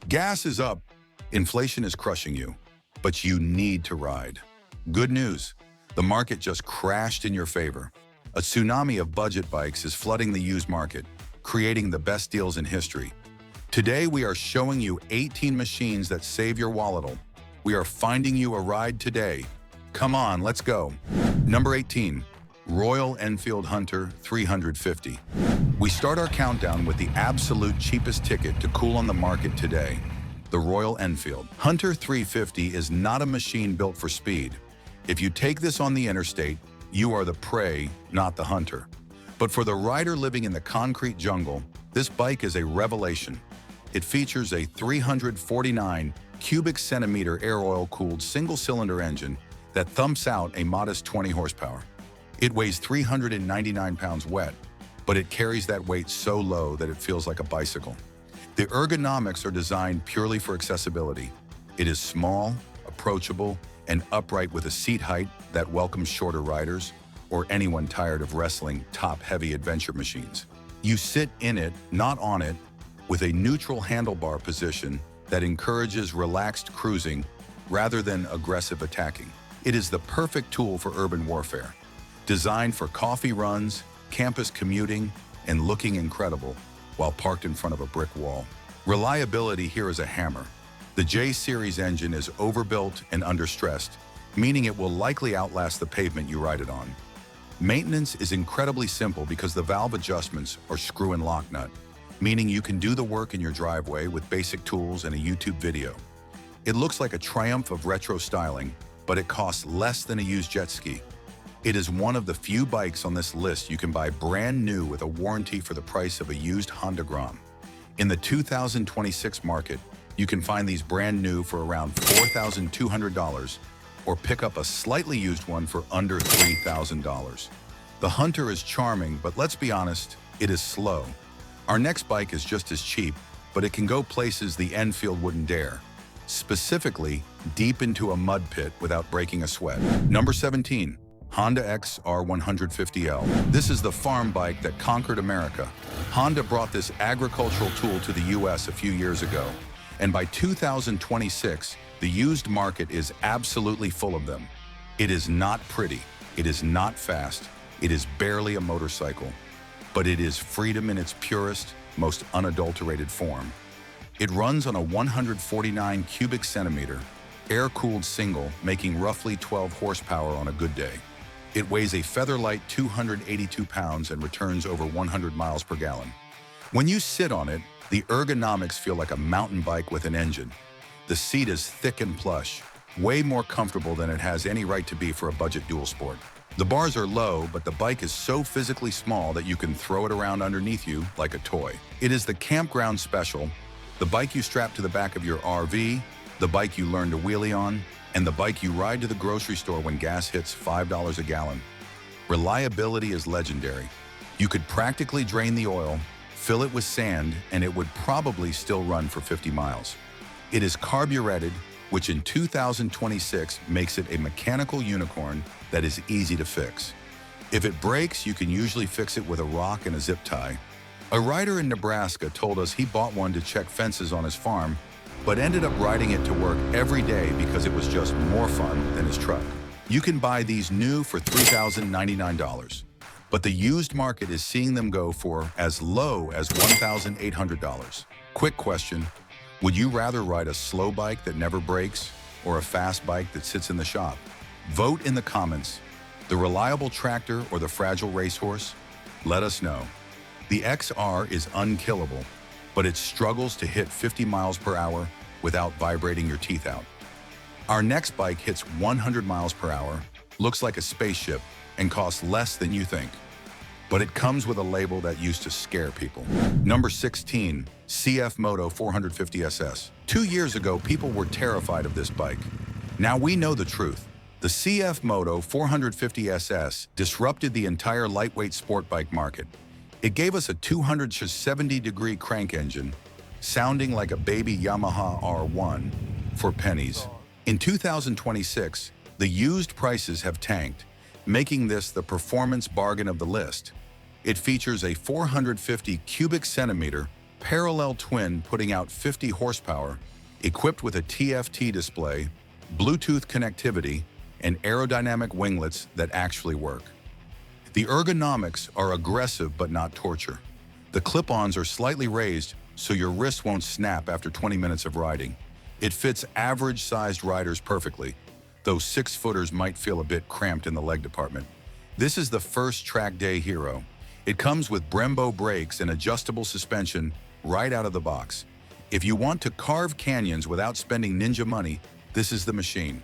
Gas is up, inflation is crushing you, but you need to ride. Good news, the market just crashed in your favor. A tsunami of budget bikes is flooding the used market, creating the best deals in history. Today we are showing you 18 machines that save your wallet. We are finding you a ride today. Come on, let's go. Number 18, Royal Enfield Hunter 350. We start our countdown with the absolute cheapest ticket to cool on the market today, the Royal Enfield. Hunter 350 is not a machine built for speed. If you take this on the interstate, you are the prey, not the hunter. But for the rider living in the concrete jungle, this bike is a revelation. It features a 349 cubic centimeter air oil-cooled single-cylinder engine that thumps out a modest 20 horsepower. It weighs 399 pounds wet, but it carries that weight so low that it feels like a bicycle. The ergonomics are designed purely for accessibility. It is small, approachable, and upright with a seat height that welcomes shorter riders or anyone tired of wrestling top-heavy adventure machines. You sit in it, not on it, with a neutral handlebar position that encourages relaxed cruising rather than aggressive attacking. It is the perfect tool for urban warfare, designed for coffee runs, campus commuting, and looking incredible while parked in front of a brick wall. Reliability here is a hammer. The J-Series engine is overbuilt and understressed, meaning it will likely outlast the pavement you ride it on. Maintenance is incredibly simple because the valve adjustments are screw and lock nut, meaning you can do the work in your driveway with basic tools and a YouTube video. It looks like a triumph of retro styling, but it costs less than a used jet ski. It is one of the few bikes on this list you can buy brand new with a warranty for the price of a used Honda Grom. In the 2026 market, you can find these brand new for around $4,200 or pick up a slightly used one for under $3,000. The Hunter is charming, but let's be honest, it is slow. Our next bike is just as cheap, but it can go places the Enfield wouldn't dare. Specifically, deep into a mud pit without breaking a sweat. Number 17. Honda XR150L. This is the farm bike that conquered America. Honda brought this agricultural tool to the US a few years ago, and by 2026, the used market is absolutely full of them. It is not pretty, it is not fast, it is barely a motorcycle, but it is freedom in its purest, most unadulterated form. It runs on a 149 cubic centimeter, air-cooled single, making roughly 12 horsepower on a good day. It weighs a feather-light 282 pounds and returns over 100 miles per gallon. When you sit on it, the ergonomics feel like a mountain bike with an engine. The seat is thick and plush, way more comfortable than it has any right to be for a budget dual sport. The bars are low, but the bike is so physically small that you can throw it around underneath you like a toy. It is the campground special, the bike you strap to the back of your RV, the bike you learn to wheelie on, and the bike you ride to the grocery store when gas hits $5 a gallon. Reliability is legendary. You could practically drain the oil, fill it with sand, and it would probably still run for 50 miles. It is carbureted, which in 2026 makes it a mechanical unicorn that is easy to fix. If it breaks, you can usually fix it with a rock and a zip tie. A rider in Nebraska told us he bought one to check fences on his farm, but ended up riding it to work every day because it was just more fun than his truck. You can buy these new for $3,099, but the used market is seeing them go for as low as $1,800. Quick question, would you rather ride a slow bike that never breaks or a fast bike that sits in the shop? Vote in the comments. The reliable tractor or the fragile racehorse? Let us know. The XR is unkillable, but it struggles to hit 50 miles per hour without vibrating your teeth out. Our next bike hits 100 miles per hour, looks like a spaceship, and costs less than you think. But it comes with a label that used to scare people. Number 16, CF Moto 450 SS. 2 years ago, people were terrified of this bike. Now we know the truth. The CF Moto 450 SS disrupted the entire lightweight sport bike market. It gave us a 270-degree crank engine, sounding like a baby Yamaha R3 for pennies. In 2026, the used prices have tanked, making this the performance bargain of the list. It features a 450 cubic centimeter parallel twin putting out 50 horsepower, equipped with a TFT display, Bluetooth connectivity, and aerodynamic winglets that actually work. The ergonomics are aggressive but not torture. The clip-ons are slightly raised so your wrist won't snap after 20 minutes of riding. It fits average-sized riders perfectly, though 6-footers might feel a bit cramped in the leg department. This is the first track day hero. It comes with Brembo brakes and adjustable suspension right out of the box. If you want to carve canyons without spending Ninja money, this is the machine.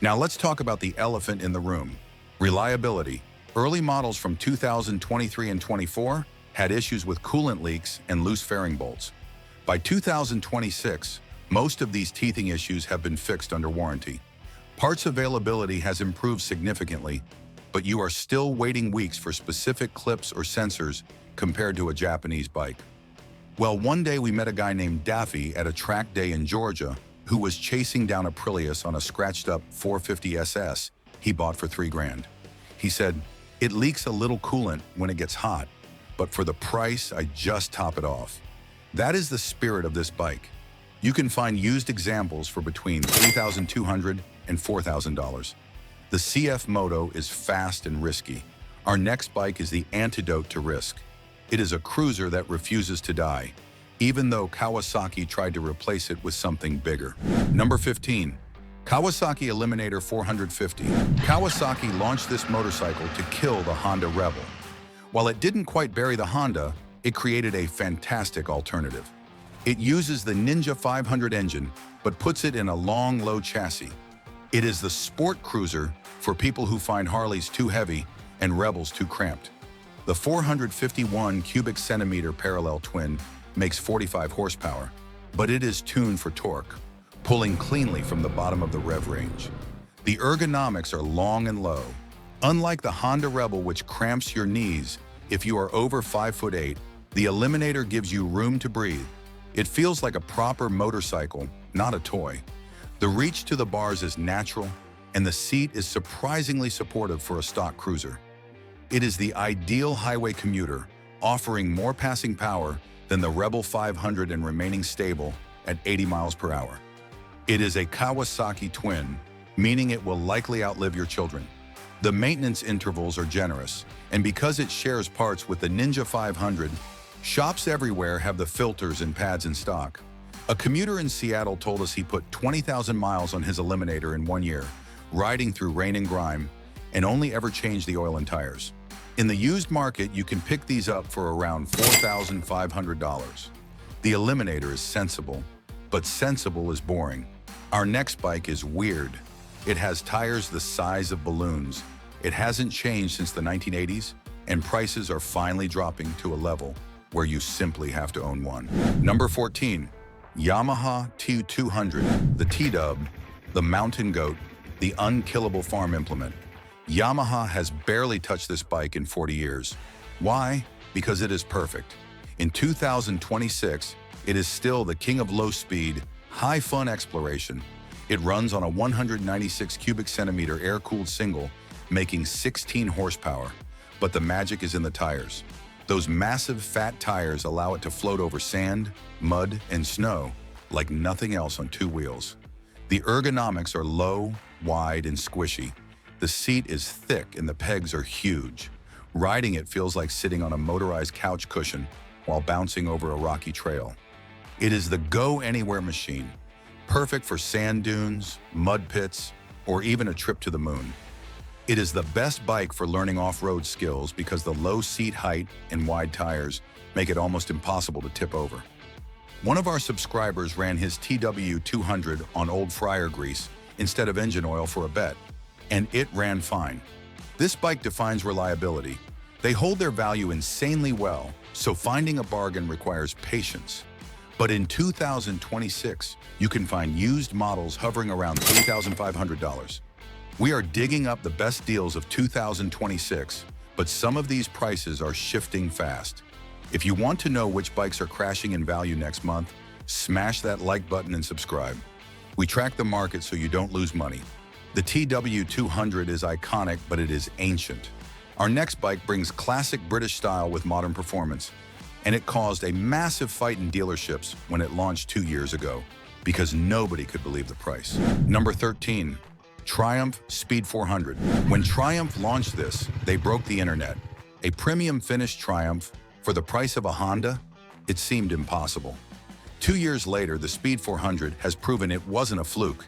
Now let's talk about the elephant in the room. Reliability. Early models from 2023 and 24 had issues with coolant leaks and loose fairing bolts. By 2026, most of these teething issues have been fixed under warranty. Parts availability has improved significantly, but you are still waiting weeks for specific clips or sensors compared to a Japanese bike. Well, one day we met a guy named Daffy at a track day in Georgia who was chasing down a Aprilia on a scratched-up 450 SS he bought for $3,000. He said, "It leaks a little coolant when it gets hot, but for the price, I just top it off." That is the spirit of this bike. You can find used examples for between $3,200 and $4,000. The CF Moto is fast and risky. Our next bike is the antidote to risk. It is a cruiser that refuses to die, even though Kawasaki tried to replace it with something bigger. Number 15. Kawasaki Eliminator 450. Kawasaki launched this motorcycle to kill the Honda Rebel. While it didn't quite bury the Honda, it created a fantastic alternative. It uses the Ninja 500 engine, but puts it in a long, low chassis. It is the sport cruiser for people who find Harleys too heavy and Rebels too cramped. The 451 cubic centimeter parallel twin makes 45 horsepower, but it is tuned for torque, pulling cleanly from the bottom of the rev range. The ergonomics are long and low. Unlike the Honda Rebel, which cramps your knees if you are over 5'8", the Eliminator gives you room to breathe. It feels like a proper motorcycle, not a toy. The reach to the bars is natural, and the seat is surprisingly supportive for a stock cruiser. It is the ideal highway commuter, offering more passing power than the Rebel 500 and remaining stable at 80 miles per hour. It is a Kawasaki twin, meaning it will likely outlive your children. The maintenance intervals are generous, and because it shares parts with the Ninja 500, shops everywhere have the filters and pads in stock. A commuter in Seattle told us he put 20,000 miles on his Eliminator in 1 year, riding through rain and grime, and only ever changed the oil and tires. In the used market, you can pick these up for around $4,500. The Eliminator is sensible, but sensible is boring. Our next bike is weird. It has tires the size of balloons. It hasn't changed since the 1980s, and prices are finally dropping to a level where you simply have to own one. Number 14. Yamaha TW200, the T-Dub, the mountain goat, the unkillable farm implement. Yamaha has barely touched this bike in 40 years. Why? Because it is perfect. In 2026, it is still the king of low-speed, high-fun exploration. It runs on a 196 cubic centimeter air-cooled single, making 16 horsepower. But the magic is in the tires. Those massive, fat tires allow it to float over sand, mud, and snow like nothing else on two wheels. The ergonomics are low, wide, and squishy. The seat is thick and the pegs are huge. Riding it feels like sitting on a motorized couch cushion while bouncing over a rocky trail. It is the go-anywhere machine, perfect for sand dunes, mud pits, or even a trip to the moon. It is the best bike for learning off-road skills because the low seat height and wide tires make it almost impossible to tip over. One of our subscribers ran his TW200 on old fryer grease instead of engine oil for a bet, and it ran fine. This bike defines reliability. They hold their value insanely well, so finding a bargain requires patience. But in 2026, you can find used models hovering around $3,500. We are digging up the best deals of 2026, but some of these prices are shifting fast. If you want to know which bikes are crashing in value next month, smash that like button and subscribe. We track the market so you don't lose money. The TW200 is iconic, but it is ancient. Our next bike brings classic British style with modern performance. and it caused a massive fight in dealerships when it launched 2 years ago because nobody could believe the price. Number 13, Triumph Speed 400. When Triumph launched this, they broke the internet. A premium finished Triumph for the price of a Honda? It seemed impossible. 2 years later, the Speed 400 has proven it wasn't a fluke.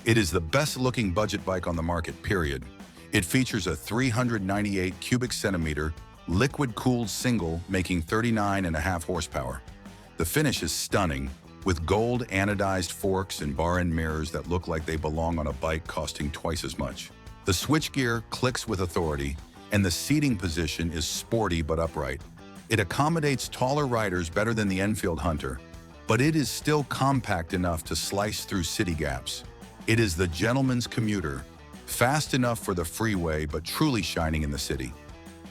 It is the best-looking budget bike on the market, period. It features a 398 cubic centimeter liquid-cooled single making 39.5 horsepower. The finish is stunning, with gold anodized forks and bar-end mirrors that look like they belong on a bike costing twice as much. The switchgear clicks with authority, and the seating position is sporty but upright. It accommodates taller riders better than the Enfield Hunter, but it is still compact enough to slice through city gaps. It is the gentleman's commuter, fast enough for the freeway but truly shining in the city.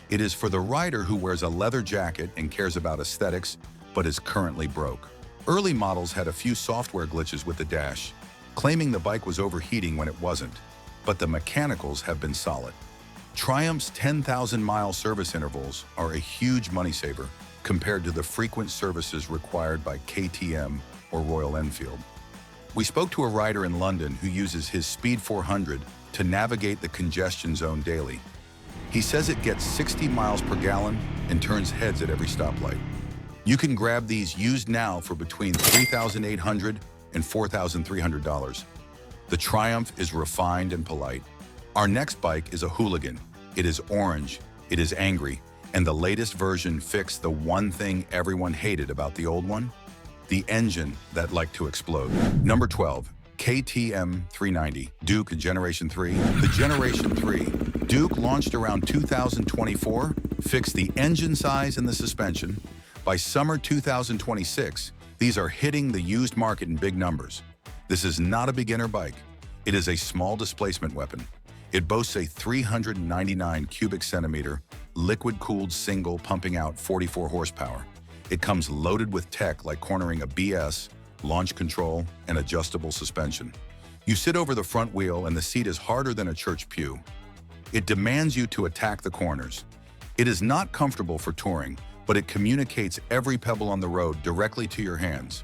It is for the rider who wears a leather jacket and cares about aesthetics, but is currently broke. Early models had a few software glitches with the dash, claiming the bike was overheating when it wasn't, but the mechanicals have been solid. Triumph's 10,000-mile service intervals are a huge money saver compared to the frequent services required by KTM or Royal Enfield. We spoke to a rider in London who uses his Speed 400 to navigate the congestion zone daily. He says it gets 60 miles per gallon and turns heads at every stoplight. You can grab these used now for between $3,800 and $4,300. The Triumph is refined and polite. Our next bike is a hooligan. It is orange, it is angry, and the latest version fixed the one thing everyone hated about the old one: the engine that liked to explode. Number 12, KTM 390, Duke Generation 3. The Generation 3 Duke launched around 2024, fixed the engine size and the suspension. By summer 2026, these are hitting the used market in big numbers. This is not a beginner bike. It is a small displacement weapon. It boasts a 399 cubic centimeter liquid-cooled single pumping out 44 horsepower. It comes loaded with tech like cornering ABS, launch control, and adjustable suspension. You sit over the front wheel and the seat is harder than a church pew. It demands you to attack the corners. It is not comfortable for touring, but it communicates every pebble on the road directly to your hands.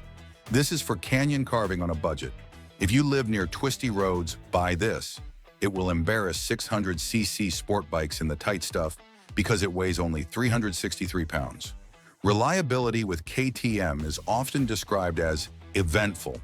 This is for canyon carving on a budget. If you live near twisty roads, buy this. It will embarrass 600cc sport bikes in the tight stuff because it weighs only 363 pounds. Reliability with KTM is often described as eventful.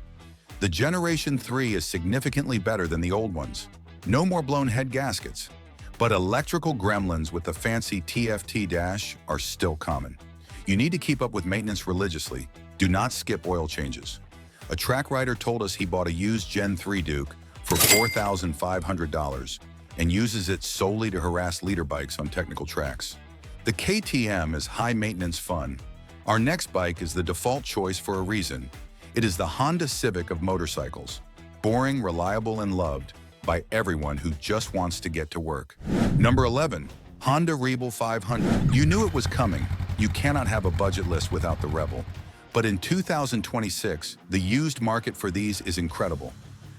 The Generation 3 is significantly better than the old ones. No more blown head gaskets. But electrical gremlins with the fancy TFT dash are still common. You need to keep up with maintenance religiously. Do not skip oil changes. A track rider told us he bought a used Gen 3 Duke for $4,500 and uses it solely to harass leader bikes on technical tracks. The KTM is high-maintenance fun. Our next bike is the default choice for a reason. It is the Honda Civic of motorcycles. Boring, reliable, and loved by everyone who just wants to get to work. Number 11, Honda Rebel 500. You knew it was coming. You cannot have a budget list without the Rebel. But in 2026, the used market for these is incredible.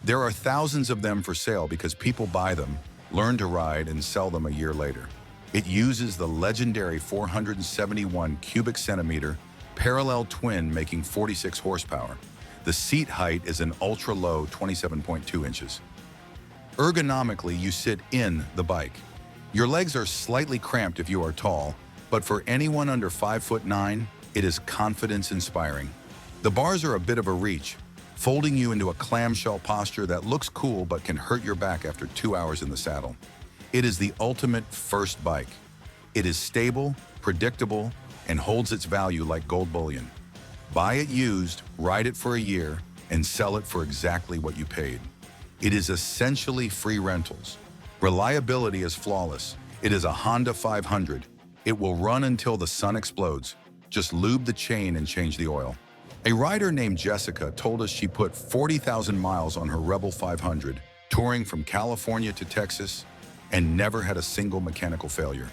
There are thousands of them for sale because people buy them, learn to ride, and sell them a year later. It uses the legendary 471 cubic centimeter parallel twin making 46 horsepower. The seat height is an ultra-low 27.2 inches. Ergonomically, you sit in the bike. Your legs are slightly cramped if you are tall, but for anyone under 5'9", it is confidence-inspiring. The bars are a bit of a reach, folding you into a clamshell posture that looks cool but can hurt your back after 2 hours in the saddle. It is the ultimate first bike. It is stable, predictable, and holds its value like gold bullion. Buy it used, ride it for a year, and sell it for exactly what you paid. It is essentially free rentals. Reliability is flawless. It is a Honda 500. It will run until the sun explodes. Just lube the chain and change the oil. A rider named Jessica told us she put 40,000 miles on her Rebel 500, touring from California to Texas, and never had a single mechanical failure.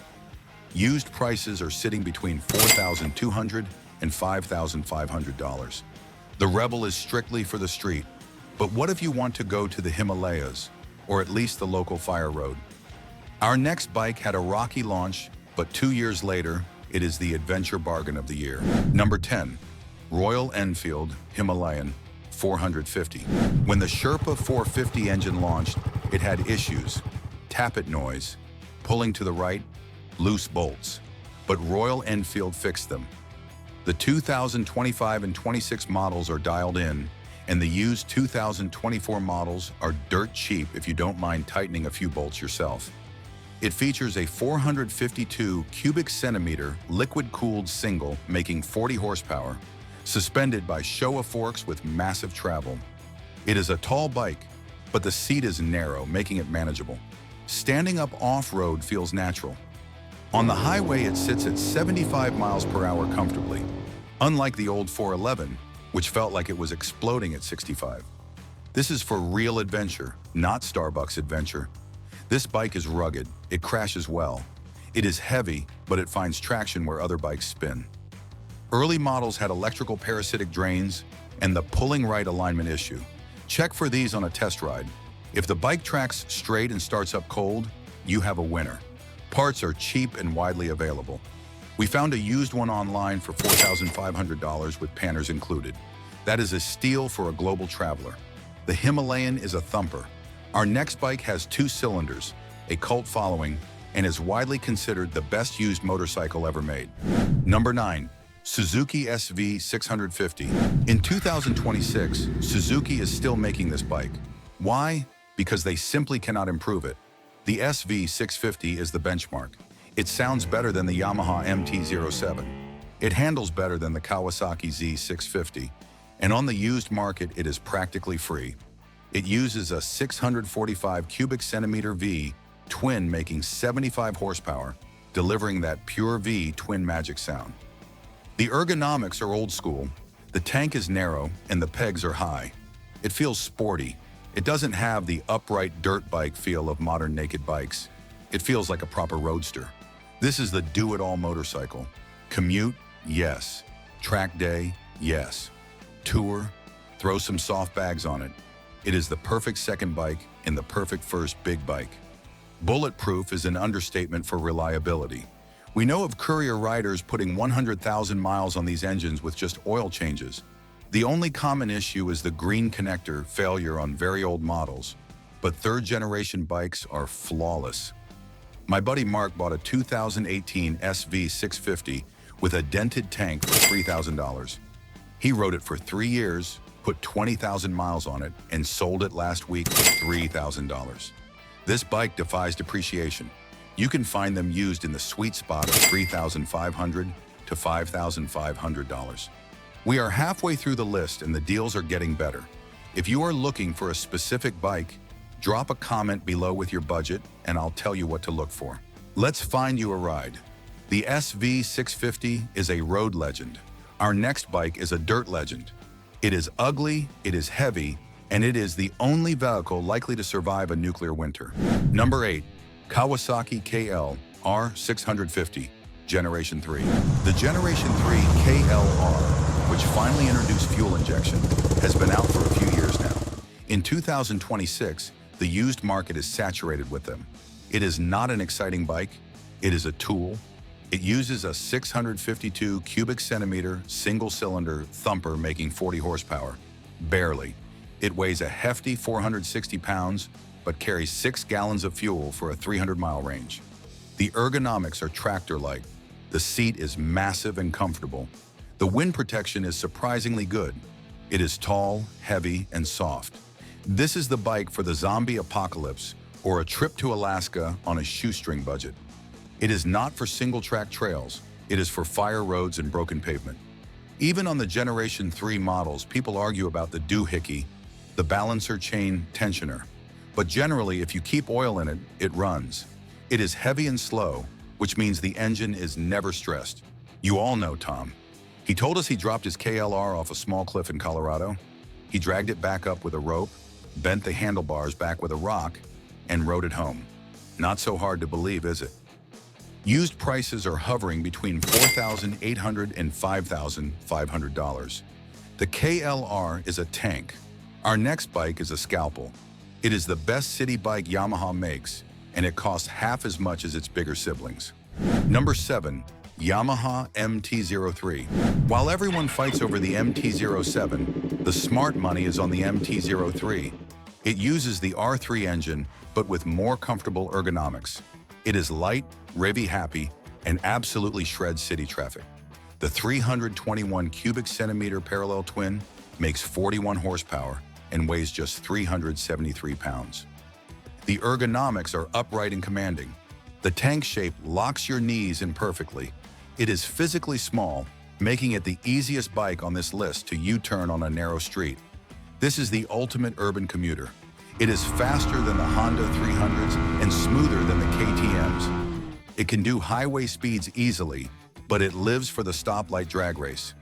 Used prices are sitting between $4,200 and $5,500. The Rebel is strictly for the street. But what if you want to go to the Himalayas, or at least the local fire road? Our next bike had a rocky launch, but 2 years later, it is the adventure bargain of the year. Number 10. Royal Enfield Himalayan 450. When the Sherpa 450 engine launched, it had issues: tappet noise, pulling to the right, loose bolts. But Royal Enfield fixed them. The 2025 and 26 models are dialed in, and the used 2024 models are dirt cheap if you don't mind tightening a few bolts yourself. It features a 452 cubic centimeter liquid-cooled single making 40 horsepower, suspended by Showa forks with massive travel. It is a tall bike, but the seat is narrow, making it manageable. Standing up off-road feels natural. On the highway, it sits at 75 miles per hour comfortably, unlike the old 411, which felt like it was exploding at 65. This is for real adventure, not Starbucks adventure. This bike is rugged, it crashes well. It is heavy, but it finds traction where other bikes spin. Early models had electrical parasitic drains and the pulling right alignment issue. Check for these on a test ride. If the bike tracks straight and starts up cold, you have a winner. Parts are cheap and widely available. We found a used one online for $4,500 with panners included. That is a steal for a global traveler. The Himalayan is a thumper. Our next bike has 2 cylinders, a cult following, and is widely considered the best used motorcycle ever made. Number 9. Suzuki SV 650. In 2026, Suzuki is still making this bike. Why? Because they simply cannot improve it. The SV 650 is the benchmark. It sounds better than the Yamaha MT07. It handles better than the Kawasaki Z650. And on the used market, it is practically free. It uses a 645 cubic centimeter V twin making 75 horsepower, delivering that pure V twin magic sound. The ergonomics are old school. The tank is narrow and the pegs are high. It feels sporty. It doesn't have the upright dirt bike feel of modern naked bikes. It feels like a proper roadster. This is the do-it-all motorcycle. Commute? Yes. Track day? Yes. Tour? Throw some soft bags on it. It is the perfect second bike and the perfect first big bike. Bulletproof is an understatement for reliability. We know of courier riders putting 100,000 miles on these engines with just oil changes. The only common issue is the green connector failure on very old models, but third-generation bikes are flawless. My buddy Mark bought a 2018 SV 650 with a dented tank for $3,000. He rode it for 3 years, put 20,000 miles on it, and sold it last week for $3,000. This bike defies depreciation. You can find them used in the sweet spot of $3,500 to $5,500. We are halfway through the list and the deals are getting better. If you are looking for a specific bike, drop a comment below with your budget and I'll tell you what to look for. Let's find you a ride. The SV 650 is a road legend. Our next bike is a dirt legend. It is ugly, it is heavy, and it is the only vehicle likely to survive a nuclear winter. Number 8. Kawasaki KLR 650, Generation 3. The Generation 3 KLR, which finally introduced fuel injection, has been out for a few years now. In 2026, the used market is saturated with them. It is not an exciting bike, it is a tool. It uses a 652 cubic centimeter single-cylinder thumper making 40 horsepower. Barely. It weighs a hefty 460 pounds, but carries 6 gallons of fuel for a 300-mile range. The ergonomics are tractor-like. The seat is massive and comfortable. The wind protection is surprisingly good. It is tall, heavy, and soft. This is the bike for the zombie apocalypse or a trip to Alaska on a shoestring budget. It is not for single-track trails. It is for fire roads and broken pavement. Even on the Generation 3 models, people argue about the doohickey, the balancer chain tensioner. But generally, if you keep oil in it, it runs. It is heavy and slow, which means the engine is never stressed. You all know Tom. He told us he dropped his KLR off a small cliff in Colorado. He dragged it back up with a rope, bent the handlebars back with a rock, and rode it home. Not so hard to believe, is it? Used prices are hovering between $4,800 and $5,500. The KLR is a tank. Our next bike is a scalpel. It is the best city bike Yamaha makes, and it costs half as much as its bigger siblings. Number 7. Yamaha MT03. While everyone fights over the MT07, the smart money is on the MT03. It uses the R3 engine, but with more comfortable ergonomics. It is light, revvy happy, and absolutely shreds city traffic. The 321 cubic centimeter parallel twin makes 41 horsepower and weighs just 373 pounds. The ergonomics are upright and commanding. The tank shape locks your knees in perfectly. It is physically small, making it the easiest bike on this list to U-turn on a narrow street. This is the ultimate urban commuter. It is faster than the Honda 300s and smoother than the KTMs. It can do highway speeds easily, but it lives for the stoplight drag race.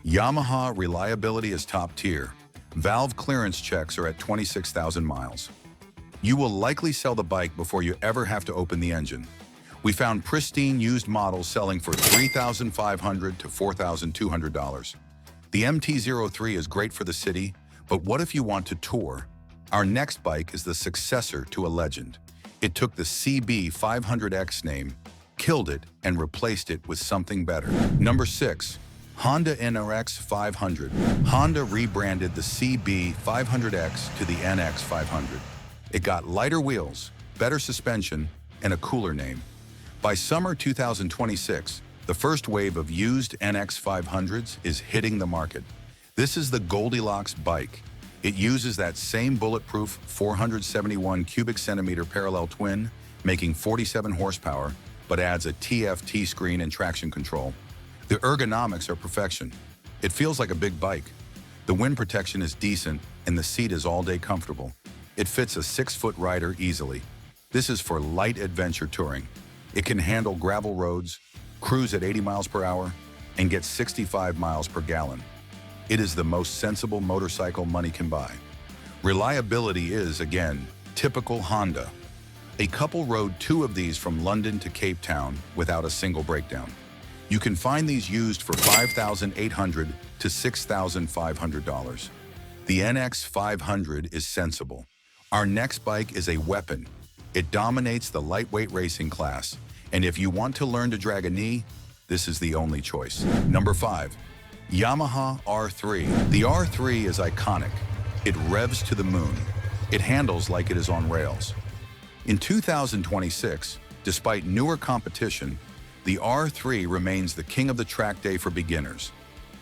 Yamaha reliability is top tier. Valve clearance checks are at 26,000 miles. You will likely sell the bike before you ever have to open the engine. We found pristine used models selling for $3,500 to $4,200. The MT03 is great for the city, but what if you want to tour? Our next bike is the successor to a legend. It took the CB 500X name, killed it, and replaced it with something better. Number 6. Honda NRX 500. Honda rebranded the CB 500X to the NX 500. It got lighter wheels, better suspension, and a cooler name. By summer 2026, the first wave of used NX 500s is hitting the market. This is the Goldilocks bike. It uses that same bulletproof 471 cubic centimeter parallel twin, making 47 horsepower, but adds a TFT screen and traction control. The ergonomics are perfection. It feels like a big bike. The wind protection is decent, and the seat is all-day comfortable. It fits a 6-foot rider easily. This is for light adventure touring. It can handle gravel roads, cruise at 80 miles per hour, and get 65 miles per gallon. It is the most sensible motorcycle money can buy. Reliability is, again, typical Honda. A couple rode 2 of these from London to Cape Town without a single breakdown. You can find these used for $5,800 to $6,500. The NX 500 is sensible. Our next bike is a weapon. It dominates the lightweight racing class, and if you want to learn to drag a knee, this is the only choice. Number 5. Yamaha R3. The R3 is iconic. It revs to the moon. It handles like it is on rails. In 2026, despite newer competition, the R3 remains the king of the track day for beginners.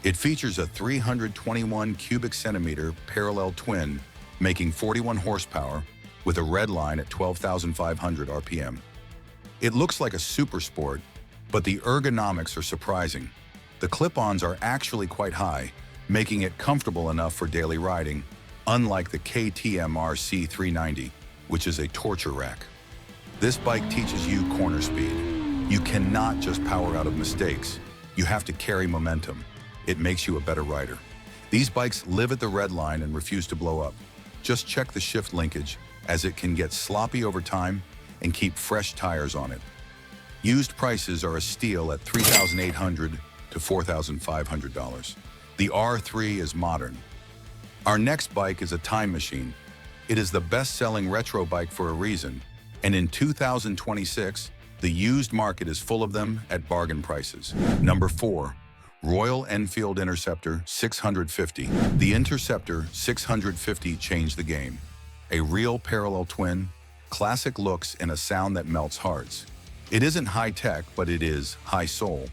It features a 321 cubic centimeter parallel twin, making 41 horsepower, with a red line at 12,500 RPM. It looks like a super sport, but the ergonomics are surprising. The clip-ons are actually quite high, making it comfortable enough for daily riding, unlike the KTM RC390, which is a torture rack. This bike teaches you corner speed. You cannot just power out of mistakes. You have to carry momentum. It makes you a better rider. These bikes live at the red line and refuse to blow up. Just check the shift linkage, as it can get sloppy over time, and keep fresh tires on it. Used prices are a steal at $3,800 to $4,500. The R3 is modern. Our next bike is a time machine. It is the best-selling retro bike for a reason, and in 2026, the used market is full of them at bargain prices. Number 4. Royal Enfield Interceptor 650. The Interceptor 650 changed the game. A real parallel twin, classic looks, and a sound that melts hearts. It isn't high-tech, but it is high-soul.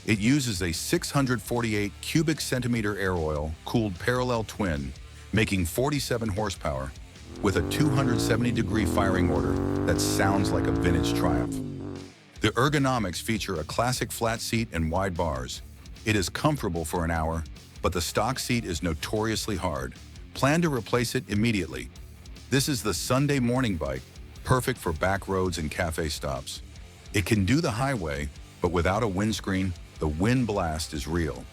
It uses a 648 cubic centimeter air oil cooled parallel twin, making 47 horsepower, with a 270-degree firing order that sounds like a vintage Triumph. The ergonomics feature a classic flat seat and wide bars. It is comfortable for an hour, but the stock seat is notoriously hard. Plan to replace it immediately. This is the Sunday morning bike, perfect for back roads and cafe stops. It can do the highway, but without a windscreen, the wind blast is real.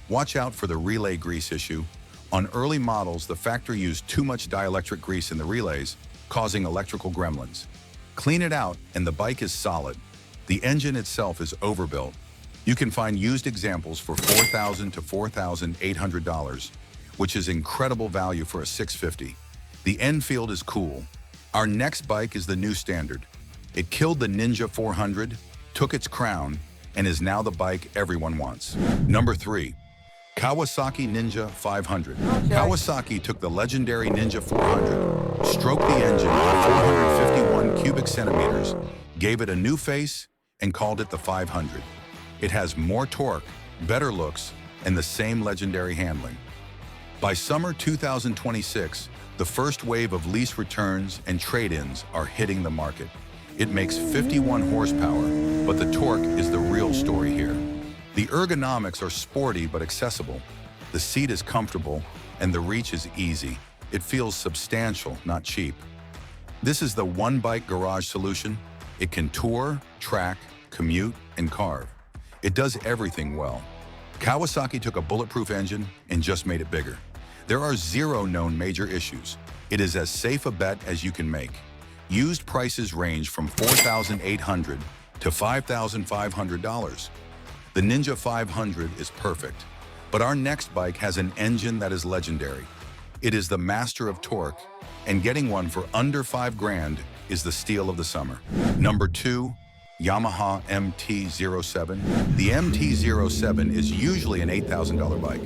Watch out for the relay grease issue. On early models, the factory used too much dielectric grease in the relays, causing electrical gremlins. Clean it out, and the bike is solid. The engine itself is overbuilt. You can find used examples for $4,000 to $4,800, which is incredible value for a 650. The Enfield is cool. Our next bike is the new standard. It killed the Ninja 400, took its crown, and is now the bike everyone wants. Number 3. Kawasaki Ninja 500. Kawasaki took the legendary Ninja 400, stroked the engine to 451 cubic centimeters, gave it a new face, and called it the 500. It has more torque, better looks, and the same legendary handling. By summer 2026, the first wave of lease returns and trade-ins are hitting the market. It makes 51 horsepower, but the torque is the real story here. The ergonomics are sporty but accessible. The seat is comfortable, and the reach is easy. It feels substantial, not cheap. This is the one-bike garage solution. It can tour, track, commute, and carve. It does everything well. Kawasaki took a bulletproof engine and just made it bigger. There are 0 known major issues. It is as safe a bet as you can make. Used prices range from $4,800 to $5,500. The Ninja 500 is perfect, but our next bike has an engine that is legendary. It is the master of torque, and getting one for under $5,000 is the steal of the summer. Number 2. Yamaha MT07. The MT07 is usually an $8,000 bike,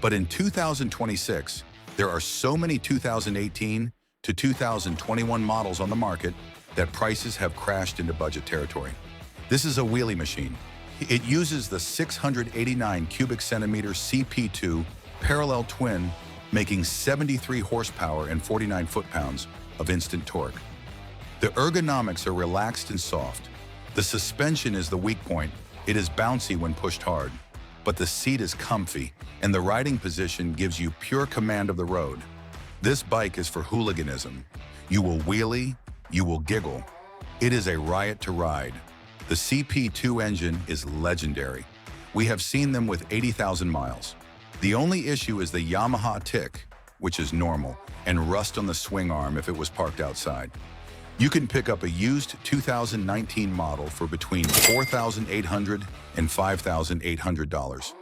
but in 2026, there are so many 2018 to 2021 models on the market that prices have crashed into budget territory. This is a wheelie machine. It uses the 689 cubic centimeter CP2 parallel twin, making 73 horsepower and 49 foot-pounds of instant torque. The ergonomics are relaxed and soft. The suspension is the weak point. It is bouncy when pushed hard, but the seat is comfy, and the riding position gives you pure command of the road. This bike is for hooliganism. You will wheelie, you will giggle. It is a riot to ride. The CP2 engine is legendary. We have seen them with 80,000 miles. The only issue is the Yamaha tick, which is normal, and rust on the swing arm if it was parked outside. You can pick up a used 2019 model for between $4,800 and $5,800.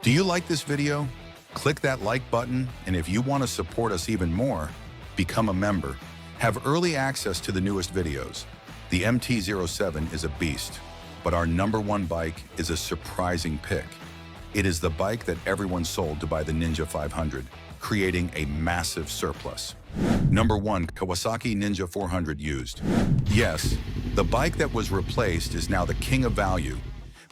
Do you like this video? Click that like button, and if you want to support us even more, become a member. Have early access to the newest videos. The MT07 is a beast, but our number 1 bike is a surprising pick. It is the bike that everyone sold to buy the Ninja 500, creating a massive surplus. Number 1. Kawasaki Ninja 400 used. Yes, the bike that was replaced is now the king of value.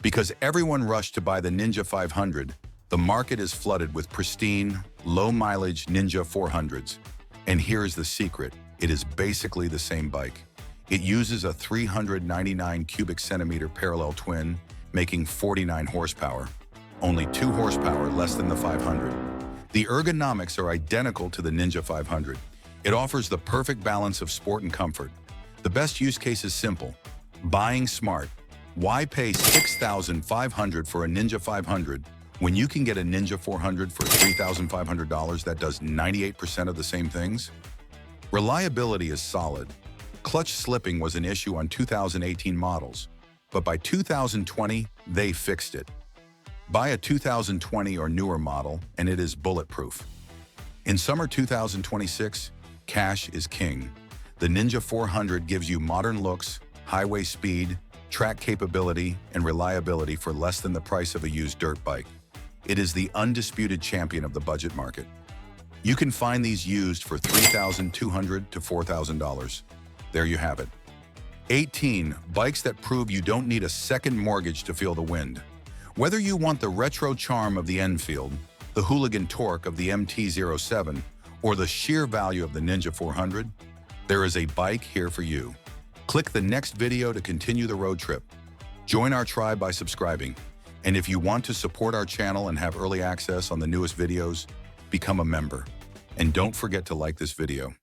Because everyone rushed to buy the Ninja 500, the market is flooded with pristine, low-mileage Ninja 400s. And here's the secret. It is basically the same bike. It uses a 399 cubic centimeter parallel twin, making 49 horsepower. Only 2 horsepower less than the 500. The ergonomics are identical to the Ninja 500. It offers the perfect balance of sport and comfort. The best use case is simple. Buying smart. Why pay $6,500 for a Ninja 500 when you can get a Ninja 400 for $3,500 that does 98% of the same things? Reliability is solid. Clutch slipping was an issue on 2018 models, but by 2020, they fixed it. Buy a 2020 or newer model, and it is bulletproof. In summer 2026, cash is king. The Ninja 400 gives you modern looks, highway speed, track capability, and reliability for less than the price of a used dirt bike. It is the undisputed champion of the budget market. You can find these used for $3,200 to $4,000. There you have it. 18 bikes that prove you don't need a second mortgage to feel the wind. Whether you want the retro charm of the Enfield, the hooligan torque of the MT07, or the sheer value of the Ninja 400, there is a bike here for you. Click the next video to continue the road trip. Join our tribe by subscribing. And if you want to support our channel and have early access on the newest videos, become a member. And don't forget to like this video.